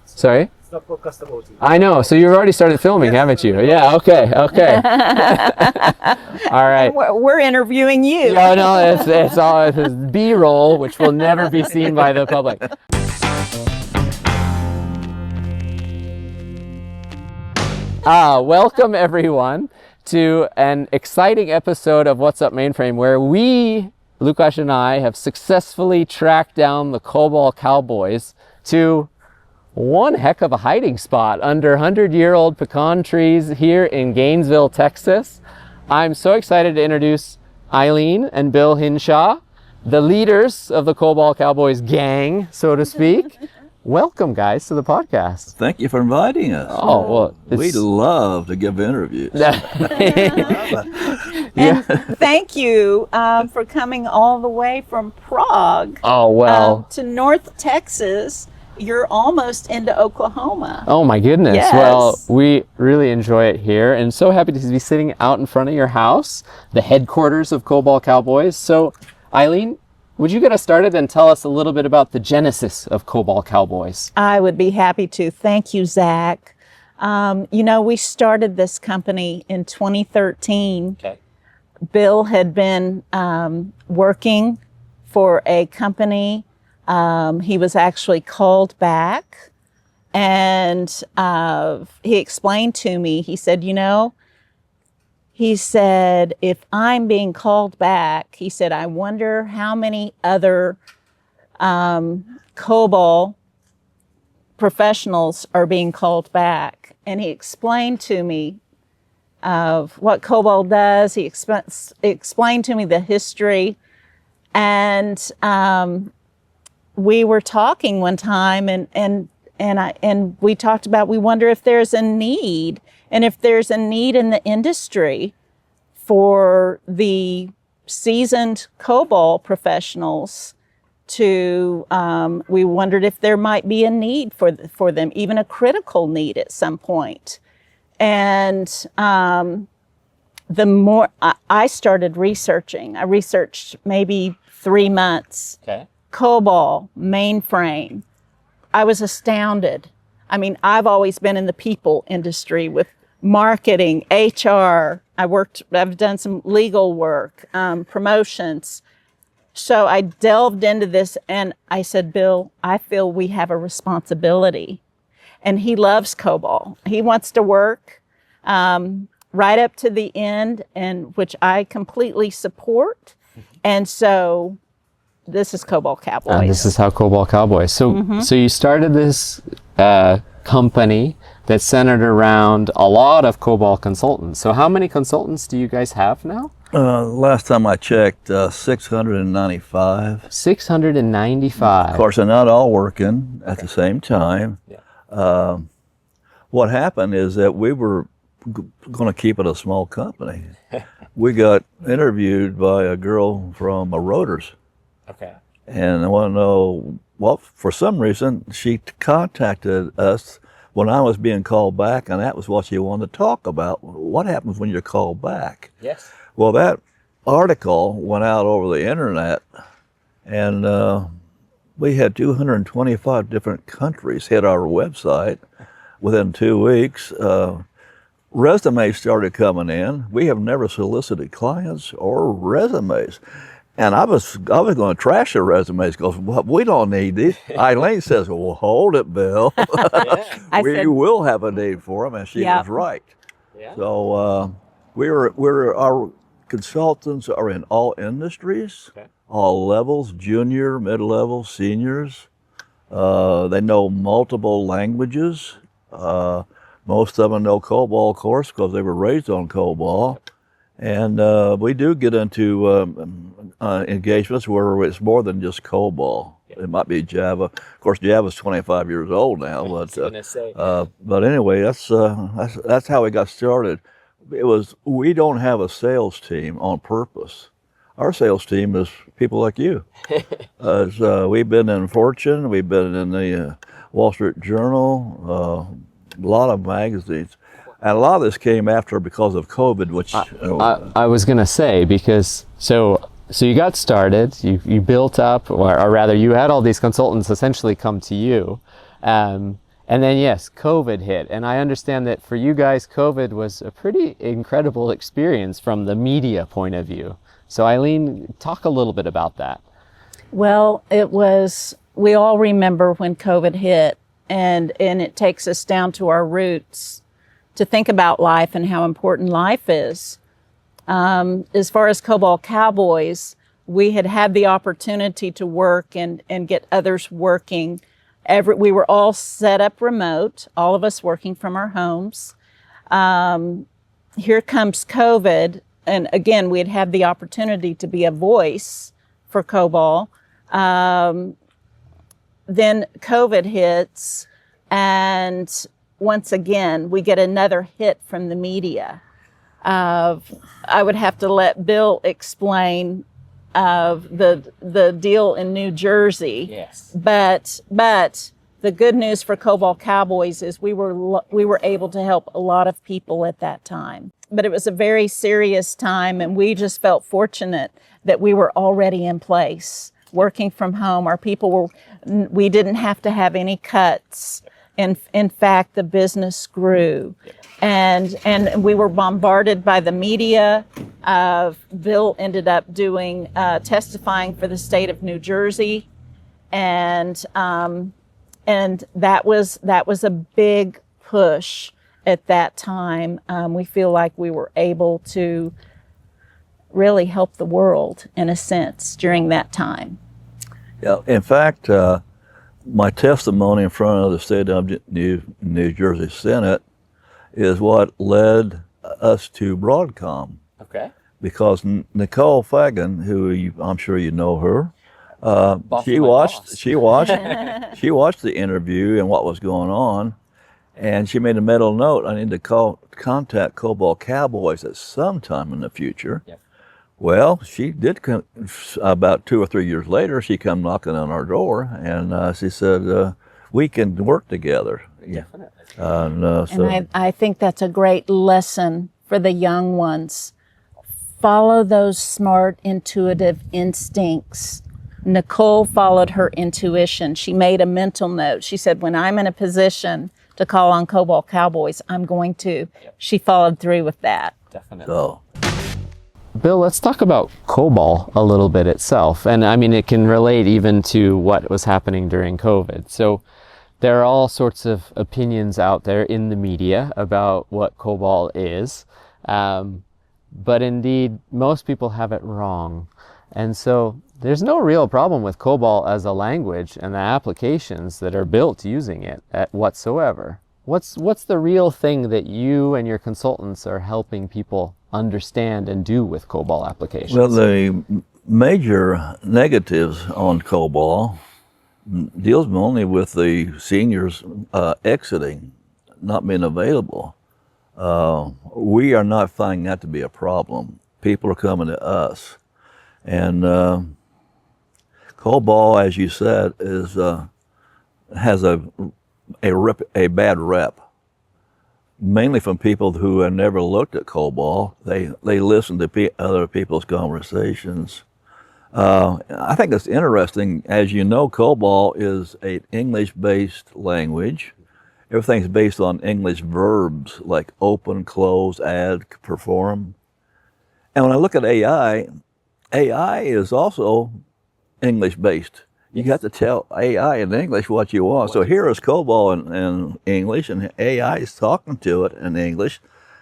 Sorry? It's not for custom OT. I know. So you've already started filming, haven't you? Yeah. Okay. Okay. All right. We're interviewing you. Yeah. No. It's all it's B-roll, which will never be seen by the public. Welcome everyone to an exciting episode of What's Up Mainframe, where we, Lukasz and I, have successfully tracked down the COBOL Cowboys to one heck of a hiding spot under 100-year-old pecan trees here in Gainesville, Texas. I'm so excited to introduce Eileen and Bill Hinshaw, the leaders of the COBOL Cowboys gang, so to speak. Welcome, guys, to the podcast. Thank you for inviting us. Oh, well, we love to give interviews. And thank you for coming all the way from Prague to North Texas. You're almost into Oklahoma. Oh my goodness. Yes. Well, we really enjoy it here, and so happy to be sitting out in front of your house, the headquarters of COBOL Cowboys. So, Eileen, would you get us started and tell us a little bit about the genesis of COBOL Cowboys? I would be happy to. Thank you, Zach. We started this company in 2013. Okay. Bill had been working for a company. He was actually called back, and he explained to me, he said, if I'm being called back, he said, I wonder how many other COBOL professionals are being called back. And he explained to me of what COBOL does. He explained to me the history. And we were talking one time, and we talked about, we wonder if there's a need. And if there's a need in the industry for the seasoned COBOL professionals to, we wondered if there might be a need for them, even a critical need at some point. And the more I started researching, I researched maybe 3 months. Okay. COBOL, Mainframe. I was astounded. I mean, I've always been in the people industry with marketing, HR. I've done some legal work, promotions. So I delved into this, and I said, Bill, I feel we have a responsibility. And he loves COBOL. He wants to work right up to the end, and which I completely support. And so this is COBOL Cowboys. And this is how COBOL Cowboys. So, so you started this company that's centered around a lot of COBOL consultants. So how many consultants do you guys have now? Last time I checked, 695. 695. Of course, they're not all working at the same time. Yeah. What happened is that we were going to keep it a small company. We got interviewed by a girl from Reuters. Okay. And I want to know, well, for some reason, she contacted us when I was being called back, and that was what she wanted to talk about. What happens when you're called back? Yes. Well, that article went out over the internet, and we had 225 different countries hit our website within 2 weeks. Resumes started coming in. We have never solicited clients or resumes. And I was going to trash the resumes because we don't need these. Eileen says, well, hold it, Bill. We will have a need for them, and she was right. Yeah. So our consultants are in all industries, all levels, junior, mid-level, seniors. They know multiple languages. Most of them know COBOL, of course, because they were raised on COBOL. And we do get into engagements where it's more than just COBOL. It might be Java. Of course, Java's 25 years old now. But anyway, that's how we got started. We don't have a sales team on purpose. Our sales team is people like you. We've been in Fortune. We've been in the Wall Street Journal, a lot of magazines. And a lot of this came after because of COVID, which I was going to say, because so you got started, you built up, or rather you had all these consultants essentially come to you. And And then yes, COVID hit. And I understand that for you guys, COVID was a pretty incredible experience from the media point of view. So Eileen, talk a little bit about that. Well, we all remember when COVID hit, and it takes us down to our roots to think about life and how important life is. As far as COBOL Cowboys, we had the opportunity to work and get others working. We were all set up remote, all of us working from our homes. Here comes COVID, and again, we had the opportunity to be a voice for COBOL. Then COVID hits, and once again, we get another hit from the media. I would have to let Bill explain the deal in New Jersey. Yes. But the good news for COBOL Cowboys is we were able to help a lot of people at that time. But it was a very serious time, and we just felt fortunate that we were already in place, working from home. Our people we didn't have to have any cuts. In fact, the business grew. And we were bombarded by the media. Bill ended up doing testifying for the state of New Jersey, and that was a big push at that time. We feel like we were able to really help the world in a sense during that time. Yeah, in fact, my testimony in front of the state of New Jersey Senate is what led us to Broadcom. Okay. Because Nicole Fagan, who I'm sure you know her, she watched the interview and what was going on, and she made a mental note. I need to contact COBOL Cowboys at some time in the future. Yep. Well, she did come about 2 or 3 years later. She come knocking on our door, and she said, "We can work together." Definitely. And I think that's a great lesson for the young ones. Follow those smart, intuitive instincts. Nicole followed her intuition. She made a mental note. She said, when I'm in a position to call on COBOL Cowboys, I'm going to. Yep. She followed through with that. Definitely. So, Bill, let's talk about COBOL a little bit itself. And I mean, it can relate even to what was happening during COVID. So there are all sorts of opinions out there in the media about what COBOL is. But indeed, most people have it wrong. And so there's no real problem with COBOL as a language and the applications that are built using it whatsoever. What's the real thing that you and your consultants are helping people understand and do with COBOL applications? well, the major negatives on COBOL deals only with the seniors exiting, not being available. We are not finding that to be a problem. People are coming to us. And COBOL, as you said, has a bad rep, mainly from people who have never looked at COBOL. They listen to other people's conversations. I think it's interesting. As you know, COBOL is an English-based language. Everything's based on English verbs like open, close, add, perform. And when I look at AI is also English-based. You got to tell AI in English what you want. So here is COBOL in English, and AI is talking to it in English.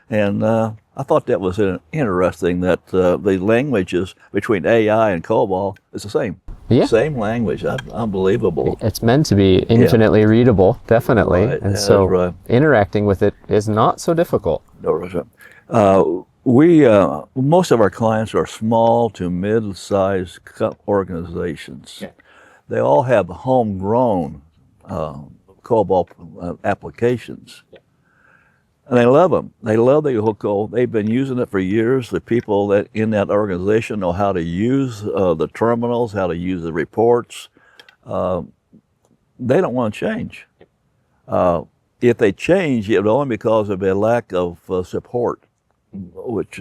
And I thought that was interesting that the languages between AI and COBOL is the same. Yeah. Same language. Unbelievable. It's meant to be infinitely readable, definitely. Right. And That's so right. interacting with it is not so difficult. Most of our clients are small to mid-sized organizations. Yeah. They all have homegrown COBOL applications. Yeah. And they love them. They love the COBOL. They've been using it for years. The people that in that organization know how to use the terminals, how to use the reports. They don't want to change. If they change, it would only because of a lack of support, which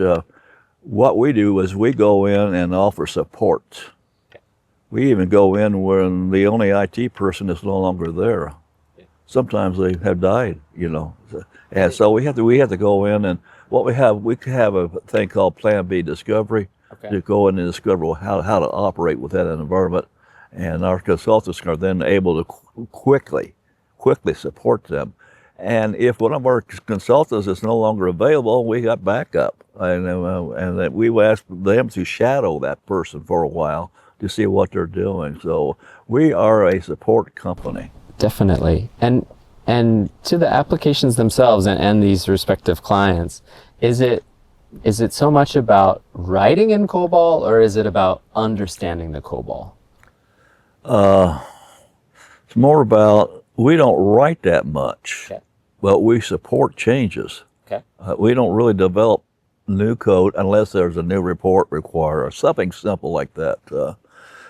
what we do is we go in and offer support. We even go in when the only IT person is no longer there. sometimes they have died, you know. And so we have to go in, and we have a thing called Plan B discovery, to go in and discover how to operate within an environment. And our consultants are then able to quickly support them. And if one of our consultants is no longer available, we got backup. And that we ask them to shadow that person for a while to see what they're doing. So we are a support company. Definitely. And to the applications themselves and these respective clients, is it so much about writing in COBOL, or is it about understanding the COBOL? It's more about, we don't write that much, but we support changes. We don't really develop new code unless there's a new report required or something simple like that.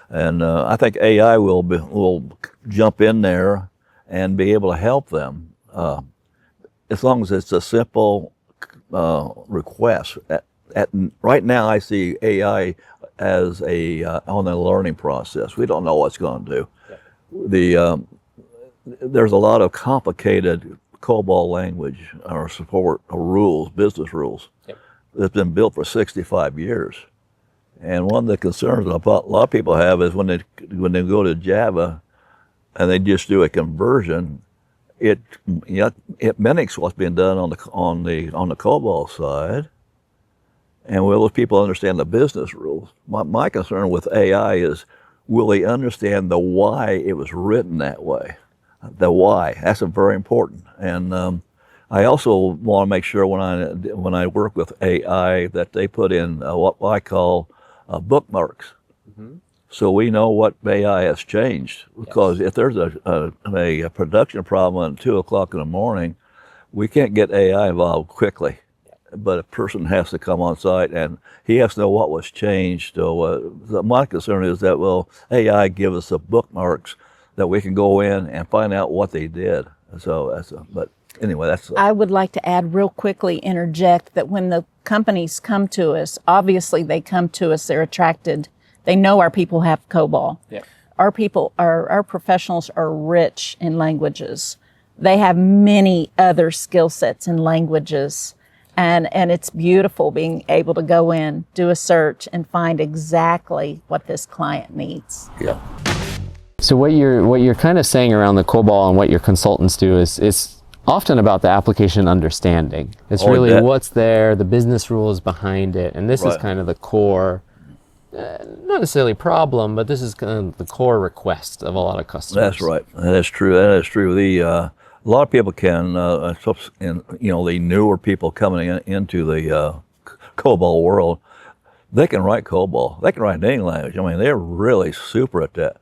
And I think AI will jump in there and be able to help them, as long as it's a simple request. Right now, I see AI as on the learning process. We don't know what it's going to do. There's a lot of complicated COBOL language or support or rules, business rules, that's been built for 65 years. And one of the concerns that a lot of people have is when they go to Java and they just do a conversion, it mimics what's being done on the COBOL side. And will those people understand the business rules? My concern with AI is, will they understand the why it was written that way? The why, that's very important. And I also want to make sure when I work with AI that they put in what I call bookmarks. So we know what AI has changed. Because if there's a production problem at 2 o'clock in the morning, we can't get AI involved quickly. But a person has to come on site and he has to know what was changed. So my concern is that, will AI give us the bookmarks that we can go in and find out what they did. So but anyway, that's. I would like to add real quickly, interject that when the companies come to us, obviously they come to us, they're attracted. They know our people have COBOL. Our people, our professionals are rich in languages. They have many other skill sets in languages. And it's beautiful being able to go in, do a search, and find exactly what this client needs. So what you're kind of saying around the COBOL and what your consultants do is often about the application understanding. It's really what's there, the business rules behind it, and this is kind of the core, not necessarily problem, but this is kind of the core request of a lot of customers. That's right. That is true. That is true. A lot of people can, the newer people coming into the COBOL world, they can write COBOL. They can write any language. I mean, they're really super at that.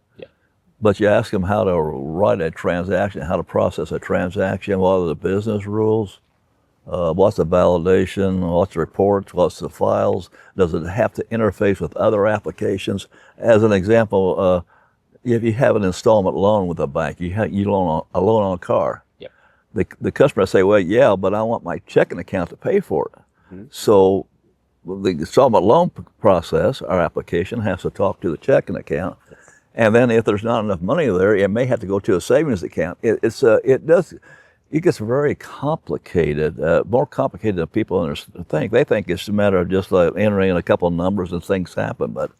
But you ask them how to write a transaction, how to process a transaction, what are the business rules, what's the validation, what's the reports, what's the files, does it have to interface with other applications? As an example, if you have an installment loan with a bank, you loan a loan on a car. The customer say, well, yeah, but I want my checking account to pay for it. So the installment loan process, our application, has to talk to the checking account. And then if there's not enough money there, it may have to go to a savings account. It gets very complicated, more complicated than people think. They think it's a matter of just entering a couple of numbers and things happen. But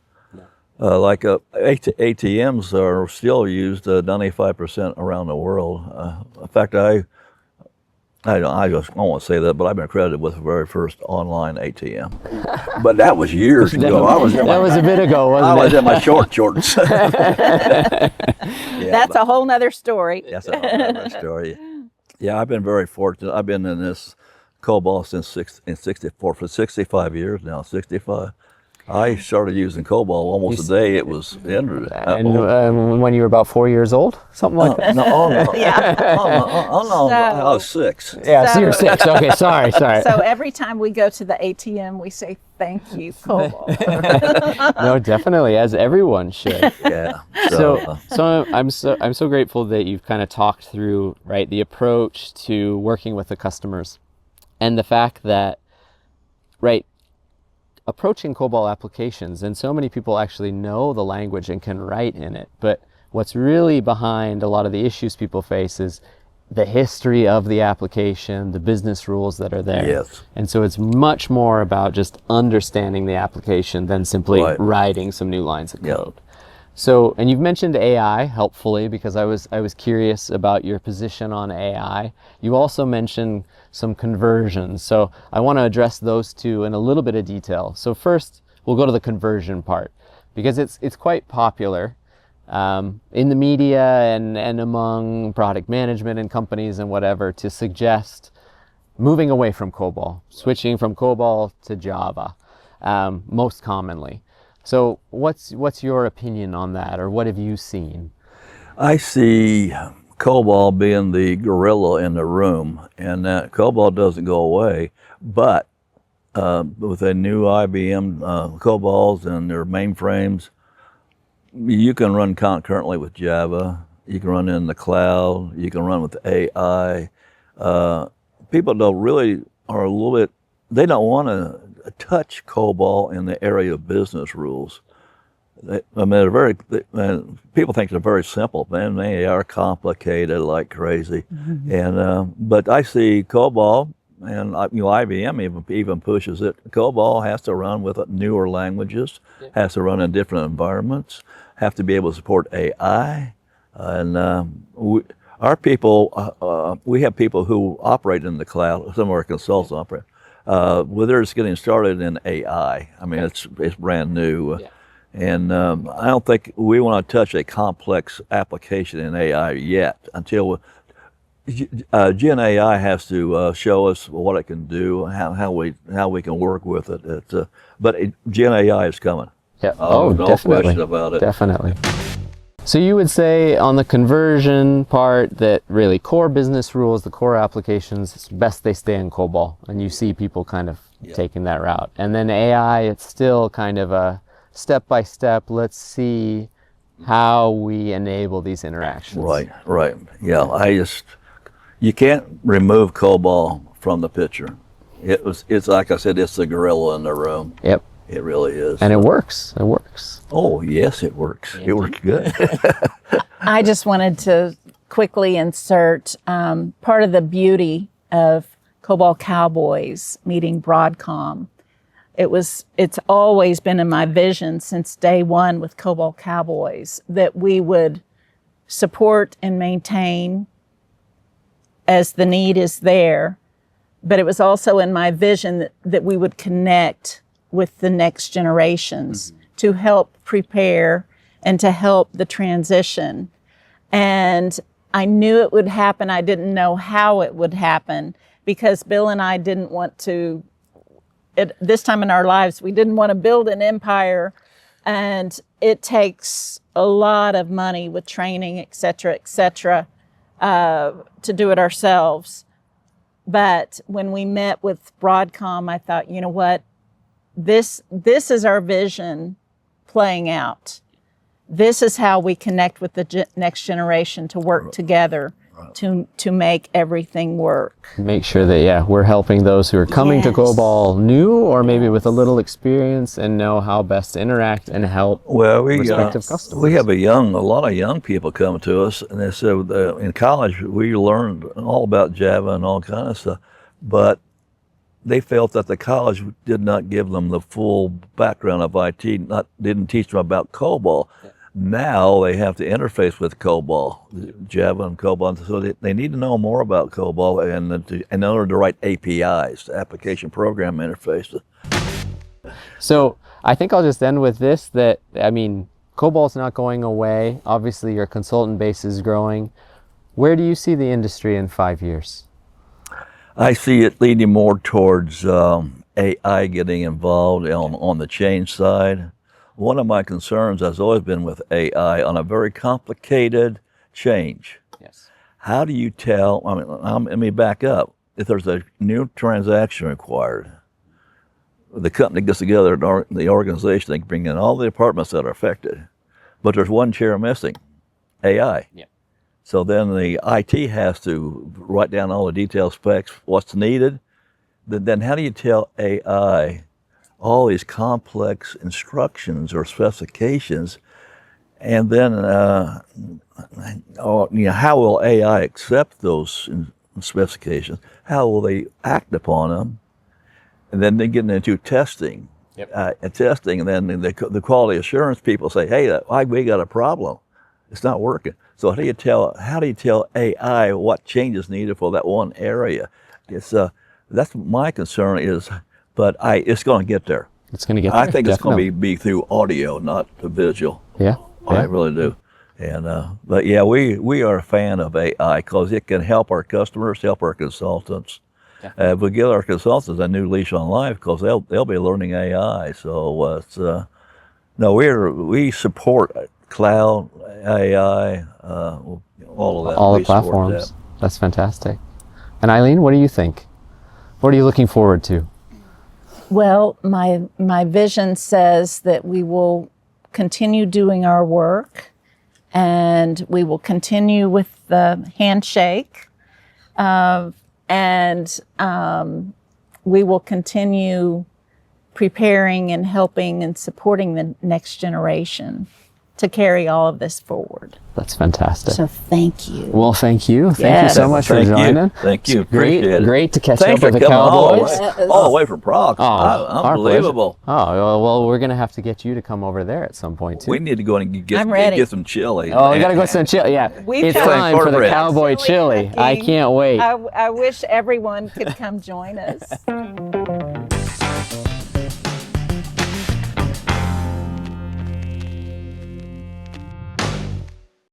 ATMs are still used 95% around the world. In fact, I won't say that, but I've been accredited with the very first online ATM. But that was years ago. That was a bit ago, wasn't it? I was in my shorts. That's a whole nother story. That's a whole nother story. Yeah, I've been very fortunate. I've been in this COBOL for 65 years now, 65. I started using COBOL almost the day it was entered. And when you were about 4 years old? Something like that? No, I was 6. Yeah, so you're 6. Okay, sorry. So every time we go to the ATM, we say, thank you, COBOL. No, definitely, as everyone should. Yeah. So I'm so grateful that you've kind of talked through, right, the approach to working with the customers and the fact that, right, approaching COBOL applications, and so many people actually know the language and can write in it, but what's really behind a lot of the issues people face is the history of the application, the business rules that are there. Yes. And so it's much more about just understanding the application than simply Right. writing some new lines of Yep. code. So, and you've mentioned AI helpfully, because I was curious about your position on AI. You also mentioned some conversions. So I want to address those two in a little bit of detail. So first, we'll go to the conversion part, because it's quite popular in the media and among product management and companies and whatever, to suggest moving away from COBOL, switching from COBOL to Java, most commonly. So what's your opinion on that, or what have you seen? I see COBOL being the gorilla in the room, and that COBOL doesn't go away, but with the new IBM COBOLs and their mainframes, you can run concurrently with Java. You can run in the cloud. You can run with AI. People are a little bit, they don't want to touch COBOL in the area of business rules. People think they're very simple, man. They are complicated like crazy. Mm-hmm. And but I see COBOL, and IBM even pushes it. COBOL has to run with newer languages, has to run in different environments, have to be able to support AI, and our people. We have people who operate in the cloud. Some of our consultants operate. Well, they're just getting started in AI. I mean, it's brand new. And I don't think we want to touch a complex application in AI yet until Gen AI has to show us what it can do, how we can work with it. But Gen AI is coming. Yeah. No definitely. question about it. Definitely. So you would say on the conversion part that really core business rules, the core applications, it's best they stay in COBOL, and you see people kind of taking that route. And then AI, it's still kind of a step by step, let's see how we enable these interactions. Right. Yeah, you can't remove COBOL from the picture. It's like I said, it's the gorilla in the room. Yep. It really is. And it works. It works. Oh, yes, it works. It works good. I just wanted to quickly insert part of the beauty of COBOL Cowboys meeting Broadcom. It's always been in my vision since day one with COBOL Cowboys that we would support and maintain as the need is there. But it was also in my vision that we would connect with the next generations to help prepare and to help the transition. And I knew it would happen. I didn't know how it would happen, because Bill and I didn't want to, at this time in our lives, we didn't want to build an empire, and it takes a lot of money with training, et cetera, to do it ourselves. But when we met with Broadcom, I thought, you know what? This is our vision playing out. This is how we connect with the next generation to work together to make everything work. Make sure that, we're helping those who are coming to COBOL new, or maybe with a little experience, and know how best to interact and help respective customers. We have a lot of young people come to us, and they said in college we learned all about Java and all kind of stuff, but they felt that the college did not give them the full background of IT, didn't teach them about COBOL. Now they have to interface with COBOL, Java and COBOL, so they need to know more about COBOL and in order to write APIs, application program interfaces. So I think I'll just end with this, that, I mean, COBOL's not going away. Obviously your consultant base is growing. Where do you see the industry in 5 years? I see it leading more towards AI getting involved on the change side. One of my concerns has always been with AI on a very complicated change. Yes. How do you tell, let me back up. If there's a new transaction required, the company gets together, the organization, they bring in all the departments that are affected, but there's one chair missing, AI. Yeah. So then the IT has to write down all the detailed specs, what's needed. Then how do you tell AI all these complex instructions or specifications And then, how will AI accept those specifications? How will they act upon them? And then they get into testing. And testing, and then the quality assurance people say, "Hey, we got a problem. It's not working." So how do you tell AI what changes needed for that one area? It's that's my concern is, but it's going to get there. It's going to get there. I think definitely. it's going to be through audio, not the visual. Yeah. I really do. And but yeah, we are a fan of AI because it can help our customers, help our consultants. We give our consultants a new leash on life because they'll be learning AI. So it's we support cloud, AI, all of that. All the We support platforms. that. That's fantastic. And Eileen, what do you think? What are you looking forward to? Well, my vision says that we will continue doing our work, and we will continue with the handshake, and we will continue preparing and helping and supporting the next generation to carry all of this forward. That's fantastic. So thank you. Well, thank you. Thank you Yes. so much for joining. Thank you. Great, Appreciate it. great to catch Thanks up with for the coming Cowboys. all the way from Prague. Our Unbelievable. pleasure. Oh, well, we're going to have to get you to come over there at some point, too. We need to go and I'm ready. get some chili. Oh, we got to go some chili. Yeah, We've it's got time for the cornbread. Cowboy Chili. I cooking. can't wait. I wish everyone could come join us.